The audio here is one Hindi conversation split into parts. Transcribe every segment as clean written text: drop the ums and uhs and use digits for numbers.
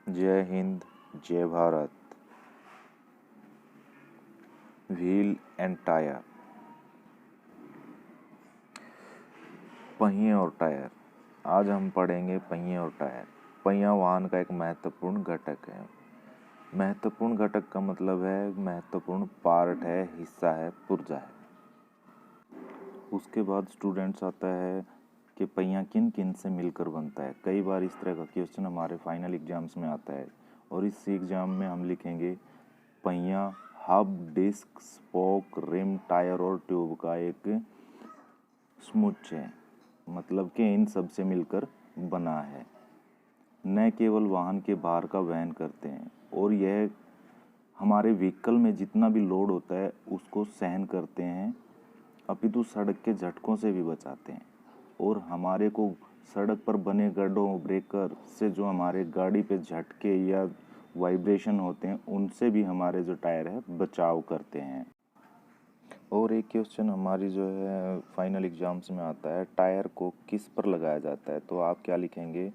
जय हिंद, जय भारत। व्हील एंड टायर, पहिए और टायर। आज हम पढ़ेंगे पहिए और टायर। पहिया वाहन का एक महत्वपूर्ण घटक है। महत्वपूर्ण घटक का मतलब है महत्वपूर्ण पार्ट है, हिस्सा है, पुर्जा है। उसके बाद स्टूडेंट्स आता है कि पहिया किन किन से मिलकर बनता है। कई बार इस तरह का क्वेश्चन हमारे फाइनल एग्जाम्स में आता है और इस एग्जाम में हम लिखेंगे पहिया hub, disc, spoke, rim, tyre और ट्यूब का एक समुच्चय है, मतलब कि इन सब से मिलकर बना है। न केवल वाहन के भार का वहन करते हैं और यह हमारे व्हीकल में जितना भी लोड होता है उसको सहन करते हैं, अपितु सड़क के झटकों से भी बचाते हैं। और हमारे को सड़क पर बने गड्ढों, ब्रेकर से जो हमारे गाड़ी पे झटके या वाइब्रेशन होते हैं उनसे भी हमारे जो टायर है बचाव करते हैं। और एक क्वेश्चन हमारी जो है फाइनल एग्जाम्स में आता है, टायर को किस पर लगाया जाता है? तो आप क्या लिखेंगे?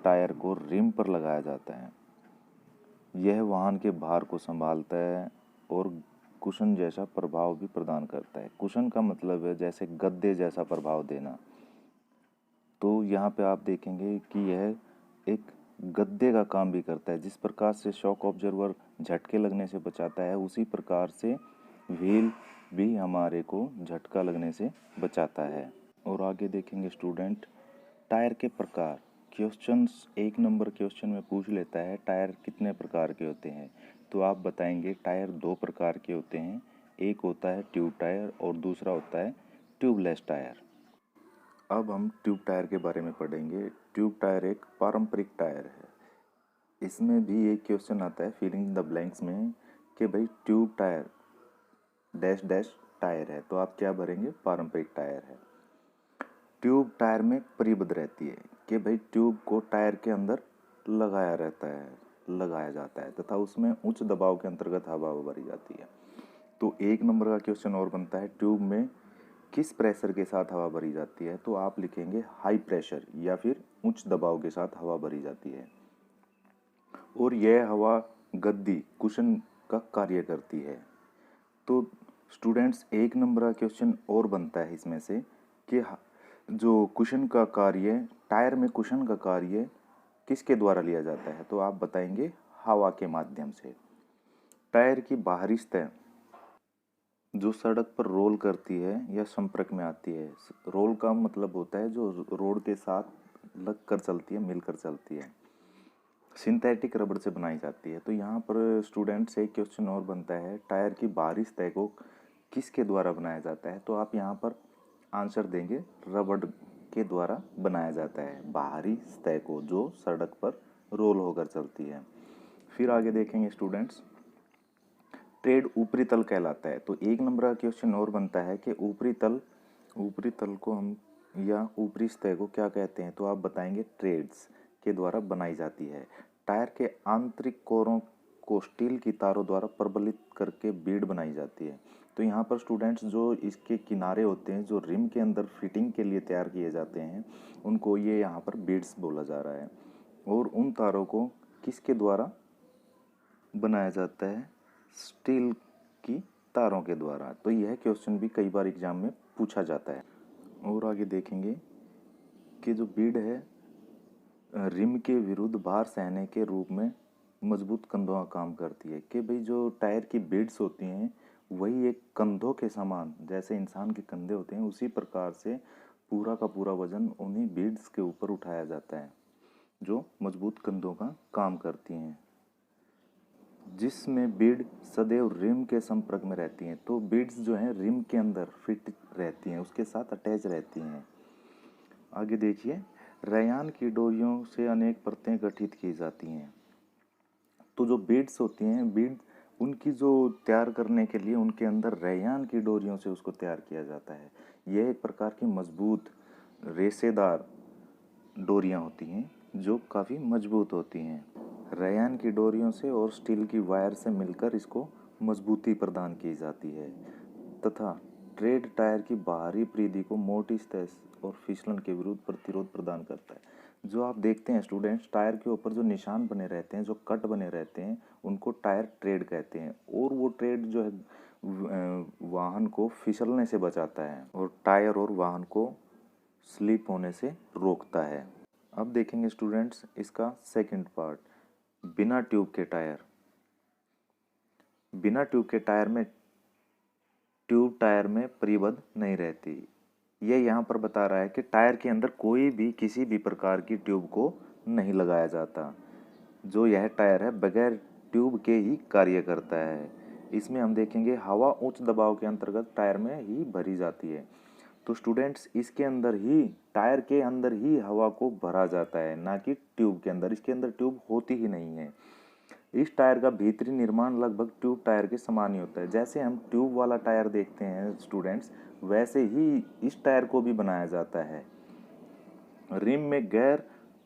टायर को रिम पर लगाया जाता है। यह वाहन के भार को संभालता है और कुशन जैसा प्रभाव भी प्रदान करता है। कुशन का मतलब है जैसे गद्दे जैसा प्रभाव देना। तो यहाँ पे आप देखेंगे कि यह एक गद्दे का काम भी करता है। जिस प्रकार से शॉक ऑब्जर्वर झटके लगने से बचाता है, उसी प्रकार से व्हील भी हमारे को झटका लगने से बचाता है। और आगे देखेंगे स्टूडेंट, टायर के प्रकार। क्वेश्चंस 1 नंबर क्वेश्चन में पूछ लेता है टायर कितने प्रकार के होते हैं। तो आप बताएंगे टायर 2 प्रकार के होते हैं। एक होता है ट्यूब टायर और दूसरा होता है ट्यूबलेस टायर। अब हम ट्यूब टायर के बारे में पढ़ेंगे। ट्यूब टायर एक पारंपरिक टायर है। इसमें भी एक क्वेश्चन आता है फिलिंग द ब्लैंक्स में कि भाई tube tyre dash dash tyre है, तो आप क्या भरेंगे? पारंपरिक टायर है। ट्यूब टायर में परिबद्ध रहती है कि भाई ट्यूब को टायर के अंदर लगाया जाता है तथा उसमें उच्च दबाव के अंतर्गत हवा भरी जाती है। तो 1 नंबर का क्वेश्चन और बनता है, ट्यूब में किस प्रेशर के साथ हवा भरी जाती है? तो आप लिखेंगे हाई प्रेशर या फिर उच्च दबाव के साथ हवा भरी जाती है। और यह हवा गद्दी कुशन का कार्य करती है। तो स्टूडेंट्स 1 नंबर का क्वेश्चन और बनता है इसमें से कि जो कुशन का कार्य, टायर में कुशन का कार्य किसके द्वारा लिया जाता है? तो आप बताएंगे हवा के माध्यम से। टायर की बाहरी सतह जो सड़क पर रोल करती है या संपर्क में आती है। रोल का मतलब होता है जो रोड के साथ लग कर चलती है, मिलकर चलती है, सिंथेटिक रबड़ से बनाई जाती है। तो यहाँ पर स्टूडेंट से एक क्वेश्चन और बनता है, टायर की बाहरी सतह को किसके द्वारा बनाया जाता है? तो आप यहाँ पर आंसर देंगे रबड़ के द्वारा बनाया जाता है बाहरी सतह को, जो सड़क पर रोल होकर चलती है। फिर आगे देखेंगे स्टूडेंट्स, ट्रेड ऊपरी तल कहलाता है। तो 1 नंबर का क्वेश्चन और बनता है कि ऊपरी तल को हम या ऊपरी सतह को क्या कहते हैं? तो आप बताएंगे ट्रेड्स के द्वारा बनाई जाती है। टायर के आंतरिक कोरों को स्टील की तारों द्वारा प्रबलित करके बीड बनाई जाती है। तो यहाँ पर स्टूडेंट्स जो इसके किनारे होते हैं, जो रिम के अंदर फिटिंग के लिए तैयार किए जाते हैं, उनको ये यहाँ पर बीड्स बोला जा रहा है। और उन तारों को किसके द्वारा बनाया जाता है? स्टील की तारों के द्वारा। तो यह क्वेश्चन भी कई बार एग्जाम में पूछा जाता है। और आगे देखेंगे कि जो बीड है रिम के विरुद्ध भार सहने के रूप में मजबूत कंधों का काम करती है। कि भाई जो टायर की बीड्स होती हैं वही एक कंधों के समान, जैसे इंसान के कंधे होते हैं उसी प्रकार से पूरा का पूरा वजन उन्हीं बीड्स के ऊपर उठाया जाता है, जो मजबूत कंधों का काम करती हैं, जिसमें बीड सदैव रिम के संपर्क में रहती हैं। तो बीड्स जो हैं रिम के अंदर फिट रहती हैं, उसके साथ अटैच रहती हैं। आगे देखिए, रेयान की डोरियों से अनेक परतें गठित की जाती हैं। तो जो बीड्स होती हैं, बीड उनकी जो तैयार करने के लिए उनके अंदर रेयान की डोरियों से उसको तैयार किया जाता है। यह एक प्रकार की मजबूत रेशेदार डोरियां होती हैं जो काफ़ी मजबूत होती हैं। रेयान की डोरियों से और स्टील की वायर से मिलकर इसको मजबूती प्रदान की जाती है तथा ट्रेड टायर की बाहरी परिधि को मोटी सतह और फिसलन के विरुद्ध प्रतिरोध प्रदान करता है। जो आप देखते हैं स्टूडेंट्स, टायर के ऊपर जो निशान बने रहते हैं, जो कट बने रहते हैं, उनको टायर ट्रेड कहते हैं। और वो ट्रेड जो है वाहन को फिसलने से बचाता है और टायर और वाहन को स्लिप होने से रोकता है। अब देखेंगे स्टूडेंट्स इसका सेकंड पार्ट, बिना ट्यूब के टायर। बिना ट्यूब के टायर में ट्यूब टायर में परिबद्ध नहीं रहती। ये यहाँ पर बता रहा है कि टायर के अंदर कोई भी किसी भी प्रकार की ट्यूब को नहीं लगाया जाता। जो यह टायर है बगैर ट्यूब के ही कार्य करता है। इसमें हम देखेंगे हवा उच्च दबाव के अंतर्गत टायर में ही भरी जाती है। तो स्टूडेंट्स इसके अंदर ही, टायर के अंदर ही हवा को भरा जाता है, ना कि ट्यूब के अंदर। इसके अंदर ट्यूब होती ही नहीं है। इस टायर का भीतरी निर्माण लगभग ट्यूब टायर के समान ही होता है। जैसे हम ट्यूब वाला टायर देखते हैं स्टूडेंट्स, वैसे ही इस टायर को भी बनाया जाता है। रिम में गैर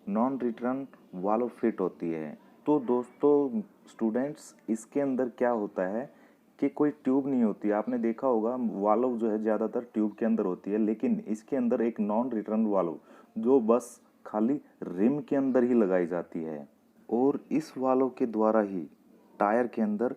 नॉन रिटर्न वाल्व फिट होती है। तो दोस्तों स्टूडेंट्स इसके अंदर क्या होता है कि कोई ट्यूब नहीं होती। आपने देखा होगा वाल्व जो है ज़्यादातर ट्यूब के अंदर होती है, लेकिन इसके अंदर एक नॉन रिटर्न वाल्व जो बस खाली रिम के अंदर ही लगाई जाती है। और इस वाल्व के द्वारा ही टायर के अंदर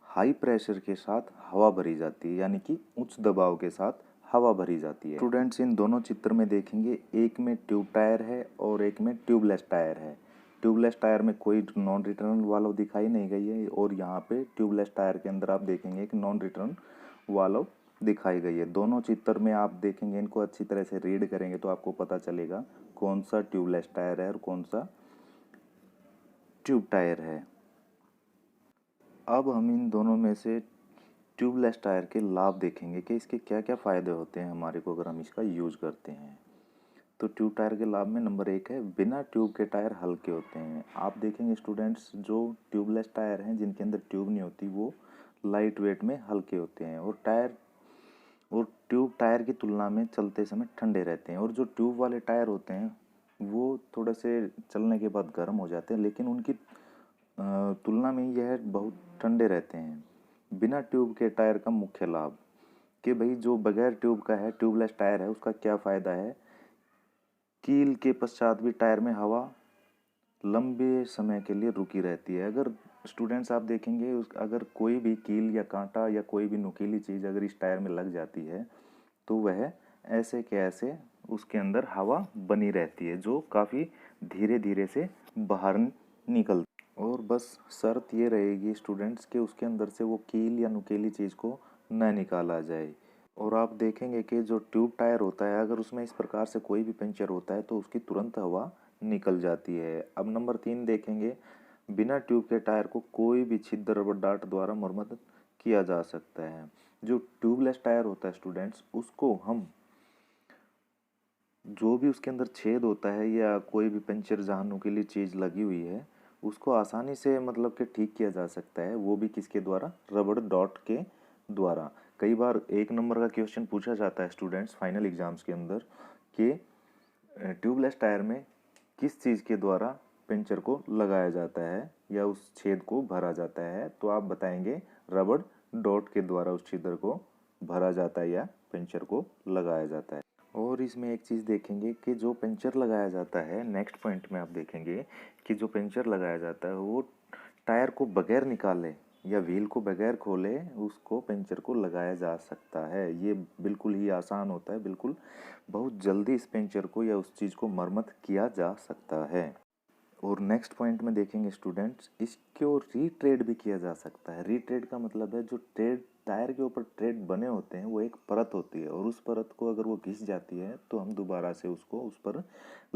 हाई प्रेशर के साथ हवा भरी जाती है, यानी कि उच्च दबाव के साथ हवा भरी जाती है। स्टूडेंट्स इन दोनों चित्र में देखेंगे, एक में ट्यूब टायर है और एक में ट्यूबलेस टायर है। ट्यूबलेस टायर में कोई नॉन रिटर्न वाल्व दिखाई नहीं गई है और यहाँ पे ट्यूबलेस टायर के अंदर आप देखेंगे एक नॉन रिटर्न वाल्व दिखाई गई है। दोनों चित्र में आप देखेंगे, इनको अच्छी तरह से रीड करेंगे तो आपको पता चलेगा कौन सा ट्यूबलेस टायर है और कौन सा ट्यूब टायर है। अब हम इन दोनों में से ट्यूबलेस टायर के लाभ देखेंगे कि इसके क्या क्या फ़ायदे होते हैं हमारे को अगर हम इसका यूज करते हैं। तो ट्यूब टायर के लाभ में नंबर 1 है, बिना ट्यूब के टायर हल्के होते हैं। आप देखेंगे स्टूडेंट्स जो ट्यूबलेस टायर हैं जिनके अंदर ट्यूब नहीं होती वो लाइट वेट में हल्के होते हैं और ट्यूब टायर की तुलना में चलते समय ठंडे रहते हैं। और जो ट्यूब वाले टायर होते हैं वो थोड़े से चलने के बाद गर्म हो जाते हैं, लेकिन उनकी तुलना में यह बहुत ठंडे रहते हैं। बिना ट्यूब के टायर का मुख्य लाभ कि भाई जो बगैर ट्यूब का है, ट्यूबलेस टायर है, उसका क्या फ़ायदा है, कील के पश्चात भी टायर में हवा लंबे समय के लिए रुकी रहती है। अगर स्टूडेंट्स आप देखेंगे अगर कोई भी कील या कांटा या कोई भी नुकीली चीज़ अगर इस टायर में लग जाती है तो वह ऐसे के ऐसे उसके अंदर हवा बनी रहती है, जो काफ़ी धीरे धीरे से बाहर निकल। और बस शर्त ये रहेगी स्टूडेंट्स कि उसके अंदर से वो कील या नुकीली चीज़ को न निकाला जाए। और आप देखेंगे कि जो ट्यूब टायर होता है अगर उसमें इस प्रकार से कोई भी पंचर होता है तो उसकी तुरंत हवा निकल जाती है। अब नंबर 3 देखेंगे, बिना ट्यूब के टायर को कोई भी छिद्र रबर डार्ट द्वारा मरम्मत किया जा सकता है। जो ट्यूबलेस टायर होता है स्टूडेंट्स, उसको हम जो भी उसके अंदर छेद होता है या कोई भी पंचर जहाँ नुकीली चीज़ लगी हुई है उसको आसानी से मतलब कि ठीक किया जा सकता है, वो भी किसके द्वारा, रबड़ डॉट के द्वारा। कई बार 1 नंबर का क्वेश्चन पूछा जाता है स्टूडेंट्स फाइनल एग्जाम्स के अंदर कि ट्यूबलेस टायर में किस चीज़ के द्वारा पंचर को लगाया जाता है या उस छेद को भरा जाता है, तो आप बताएंगे रबड़ डॉट के द्वारा उस छिद्र को भरा जाता है या पंचर को लगाया जाता है। और इसमें एक चीज़ देखेंगे कि जो पंचर लगाया जाता है, नेक्स्ट पॉइंट में आप देखेंगे कि जो पंचर लगाया जाता है वो टायर को बगैर निकाले या व्हील को बगैर खोले उसको पंचर को लगाया जा सकता है। ये बिल्कुल ही आसान होता है, बिल्कुल बहुत जल्दी इस पंचर को या उस चीज़ को मरम्मत किया जा सकता है। और नेक्स्ट पॉइंट में देखेंगे स्टूडेंट्स, इसको रीट्रेड भी किया जा सकता है। रीट्रेड का मतलब है जो ट्रेड टायर के ऊपर ट्रेड बने होते हैं वो एक परत होती है और उस परत को अगर वो घिस जाती है तो हम दोबारा से उसको उस पर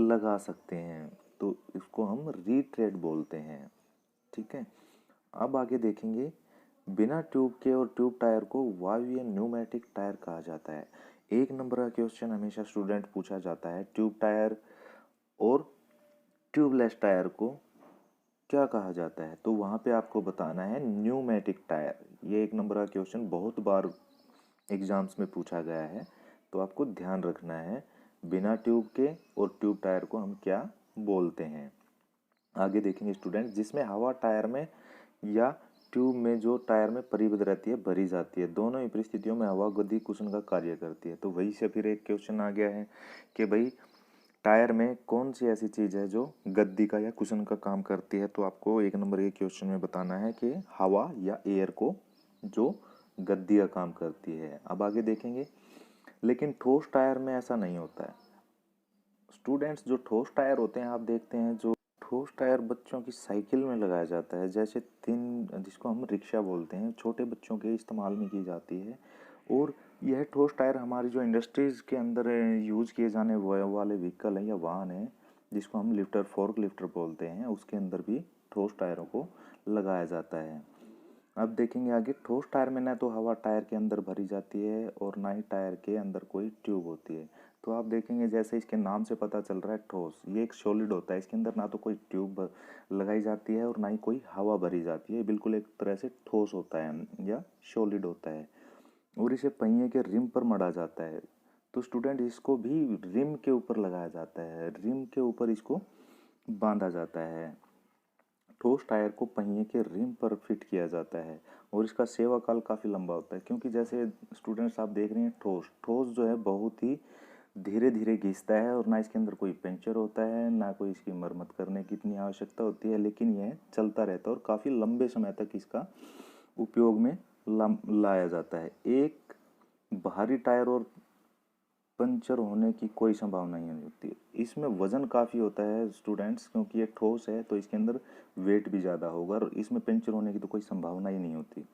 लगा सकते हैं, तो इसको हम रीट्रेड बोलते हैं। ठीक है, अब आगे देखेंगे, बिना ट्यूब के और ट्यूब टायर को वायवीय न्यूमेटिक टायर कहा जाता है। 1 नंबर का क्वेश्चन हमेशा स्टूडेंट पूछा जाता है, ट्यूब टायर और ट्यूबलेस टायर को क्या कहा जाता है, तो वहाँ पे आपको बताना है न्यूमेटिक टायर। ये 1 नंबर का क्वेश्चन बहुत बार एग्जाम्स में पूछा गया है, तो आपको ध्यान रखना है बिना ट्यूब के और ट्यूब टायर को हम क्या बोलते हैं। आगे देखेंगे स्टूडेंट, जिसमें हवा टायर में या ट्यूब में जो टायर में परिबद्ध रहती है भरी जाती है। दोनों ही परिस्थितियों में हवा गति कुशन का कार्य करती है। तो वही से फिर एक क्वेश्चन आ गया है कि भाई टायर में कौन सी ऐसी चीज़ है जो गद्दी का या कुशन का काम करती है? तो आपको 1 नंबर के क्वेश्चन में बताना है कि हवा या एयर को जो गद्दी का काम करती है। अब आगे देखेंगे, लेकिन ठोस टायर में ऐसा नहीं होता है। स्टूडेंट्स, जो ठोस टायर होते हैं आप देखते हैं, जो ठोस टायर बच्चों की साइकिल में लगाया जाता है, जैसे जिसको हम रिक्शा बोलते हैं, छोटे बच्चों के इस्तेमाल में की जाती है। और यह ठोस टायर हमारी जो इंडस्ट्रीज़ के अंदर यूज किए जाने वाले व्हीकल हैं या वाहन हैं, जिसको हम लिफ्टर फोर्क लिफ्टर बोलते हैं, उसके अंदर भी ठोस टायरों को लगाया जाता है। अब देखेंगे आगे, ठोस टायर में ना तो हवा टायर के अंदर भरी जाती है और ना ही टायर के अंदर कोई ट्यूब होती है। तो आप देखेंगे जैसे इसके नाम से पता चल रहा है ठोस, ये एक सॉलिड होता है, इसके अंदर ना तो कोई ट्यूब लगाई जाती है और ना ही कोई हवा भरी जाती है, बिल्कुल एक तरह से ठोस होता है या सॉलिड होता है। और इसे पहिए के रिम पर मढ़ा जाता है। तो स्टूडेंट, इसको भी रिम के ऊपर लगाया जाता है, रिम के ऊपर इसको बांधा जाता है। ठोस टायर को पहिए के रिम पर फिट किया जाता है और इसका सेवा काल काफ़ी लंबा होता है, क्योंकि जैसे स्टूडेंट्स आप देख रहे हैं, ठोस ठोस जो है बहुत ही धीरे धीरे घिसता है और ना इसके अंदर कोई पंचर होता है, ना कोई इसकी मरम्मत करने की इतनी आवश्यकता होती है, लेकिन यह चलता रहता है और काफ़ी लंबे समय तक इसका उपयोग में लाया जाता है। एक भारी टायर और पंचर होने की कोई संभावना नहीं होती। इसमें वजन काफ़ी होता है स्टूडेंट्स, क्योंकि ये ठोस है तो इसके अंदर वेट भी ज़्यादा होगा और इसमें पंचर होने की तो कोई संभावना ही नहीं होती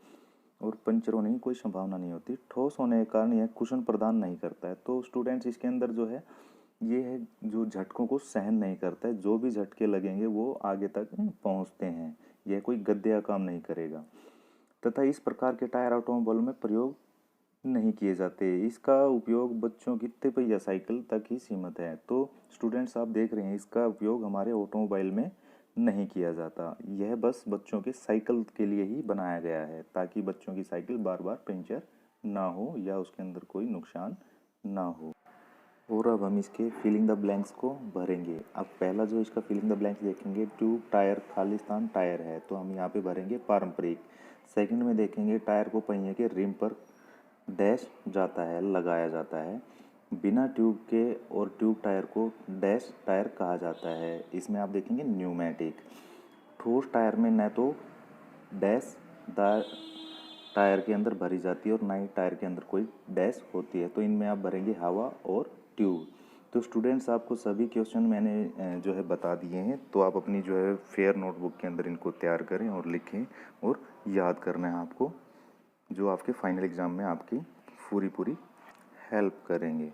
और पंचर होने की कोई संभावना नहीं होती। ठोस होने के कारण यह कुशन प्रदान नहीं करता है। तो स्टूडेंट्स, इसके अंदर जो है ये है जो झटकों को सहन नहीं करता है, जो भी झटके लगेंगे वो आगे तक पहुंचते हैं। यह कोई गद्दे का काम नहीं करेगा तथा इस प्रकार के टायर ऑटोमोबाइल में प्रयोग नहीं किए जाते। इसका उपयोग बच्चों की तिपहिया साइकिल तक ही सीमित है। तो स्टूडेंट्स, आप देख रहे हैं इसका उपयोग हमारे ऑटोमोबाइल में नहीं किया जाता। यह बस बच्चों के साइकिल के लिए ही बनाया गया है, ताकि बच्चों की साइकिल बार बार पंचर ना हो या उसके अंदर कोई नुकसान ना हो। और अब हम इसके फिलिंग द ब्लैंक्स को भरेंगे। अब पहला जो इसका फिलिंग द ब्लैंक्स देखेंगे, ट्यूब टायर खालिस्तान टायर है, तो हम यहाँ पे भरेंगे पारंपरिक। सेकंड में देखेंगे, टायर को पहिए के रिम पर डैश जाता है, लगाया जाता है बिना ट्यूब के, और ट्यूब टायर को डैश टायर कहा जाता है। इसमें आप देखेंगे न्यूमेटिक। ठोस टायर में न तो डैश टायर के अंदर भरी जाती है और ना ही टायर के अंदर कोई डैश होती है। तो इनमें आप भरेंगे हवा और ट्यूब। तो स्टूडेंट्स, आपको सभी क्वेश्चन मैंने जो है बता दिए हैं, तो आप अपनी जो है फेयर नोटबुक के अंदर इनको तैयार करें और लिखें और याद करना है आपको, जो आपके फाइनल एग्ज़ाम में आपकी पूरी पूरी हेल्प करेंगे।